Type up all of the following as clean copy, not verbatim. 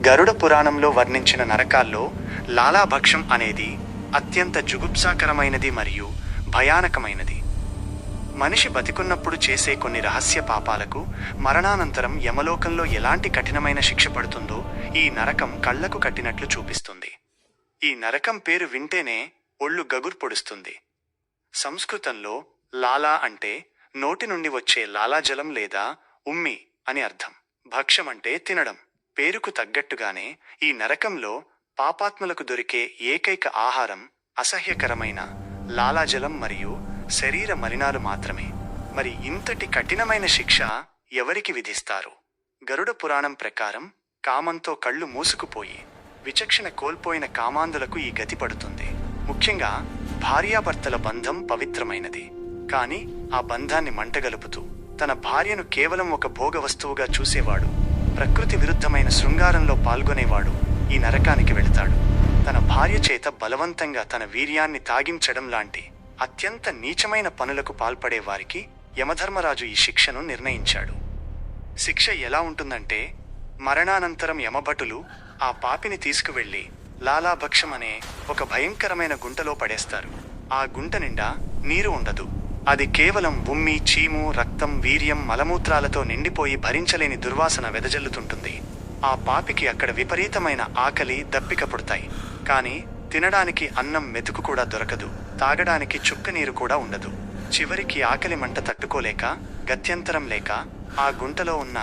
గరుడ పురాణంలో వర్ణించిన నరకాల్లో లాలాభక్షం అనేది అత్యంత జుగుప్సాకరమైనది మరియు భయానకమైనది. మనిషి బతికున్నప్పుడు చేసే కొన్ని రహస్య పాపాలకు మరణానంతరం యమలోకంలో ఎలాంటి కఠినమైన శిక్ష పడుతుందో ఈ నరకం కళ్లకు కట్టినట్లు చూపిస్తుంది. ఈ నరకం పేరు వింటేనే ఒళ్ళు గగురు పొడుస్తుంది. సంస్కృతంలో లాలా అంటే నోటి నుండి వచ్చే లాలాజలం లేదా ఉమ్మి అని అర్థం. భక్షం అంటే తినడం. పేరుకు తగ్గట్టుగానే ఈ నరకంలో పాపాత్ములకు దొరికే ఏకైక ఆహారం అసహ్యకరమైన లాలాజలం మరియు శరీర మలినాలు మాత్రమే. మరి ఇంతటి కఠినమైన శిక్ష ఎవరికి విధిస్తారు? గరుడ పురాణం ప్రకారం కామంతో కళ్ళు మూసుకుపోయి విచక్షణ కోల్పోయిన కామాంధులకు ఈ గతి పడుతుంది. ముఖ్యంగా భార్యాభర్తల బంధం పవిత్రమైనది. కానీ ఆ బంధాన్ని మంటగలుపుతూ తన భార్యను కేవలం ఒక భోగ వస్తువుగా చూసేవాడు, ప్రకృతి విరుద్ధమైన శృంగారంలో పాల్గొనేవాడు ఈ నరకానికి వెళతాడు. తన భార్య చేత బలవంతంగా తన వీర్యాన్ని తాగించడం లాంటి అత్యంత నీచమైన పనులకు పాల్పడే వారికి యమధర్మరాజు ఈ శిక్షను నిర్ణయించాడు. శిక్ష ఎలా ఉంటుందంటే, మరణానంతరం యమభటులు ఆ పాపిని తీసుకువెళ్లి లాలాభక్షం అనే ఒక భయంకరమైన గుంటలో పడేస్తారు. ఆ గుంట నిండా నీరు ఉండదు. అది కేవలం ఉమ్మి, చీము, రక్తం, వీర్యం, మలమూత్రాలతో నిండిపోయి భరించలేని దుర్వాసన వెదజల్లుతుంటుంది. ఆ పాపికి అక్కడ విపరీతమైన ఆకలి, దప్పిక పుడతాయి. కానీ తినడానికి అన్నం మెతుకు కూడా దొరకదు, తాగడానికి చుక్క నీరు కూడా ఉండదు. చివరికి ఆకలి మంట తట్టుకోలేక, గత్యంతరం లేక ఆ గుంటలో ఉన్న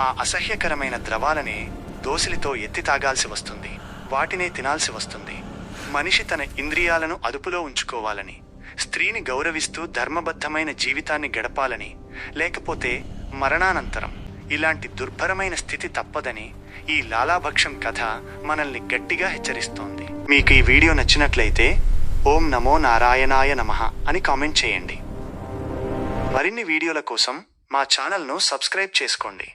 ఆ అసహ్యకరమైన ద్రవాలనే దోసిలితో ఎత్తి తాగాల్సి వస్తుంది. వాటినే తినాల్సి వస్తుంది. మనిషి తన ఇంద్రియాలను అదుపులో ఉంచుకోవాలని, స్త్రీని గౌరవిస్తూ ధర్మబద్ధమైన జీవితాన్ని గడపాలని, లేకపోతే మరణానంతరం ఇలాంటి దుర్భరమైన స్థితి తప్పదని ఈ లాలాభక్షం కథ మనల్ని గట్టిగా హెచ్చరిస్తోంది. మీకు ఈ వీడియో నచ్చినట్లయితే ఓం నమో నారాయణాయ నమః అని కామెంట్ చేయండి. మరిన్ని వీడియోల కోసం మా ఛానల్ను సబ్స్క్రైబ్ చేసుకోండి.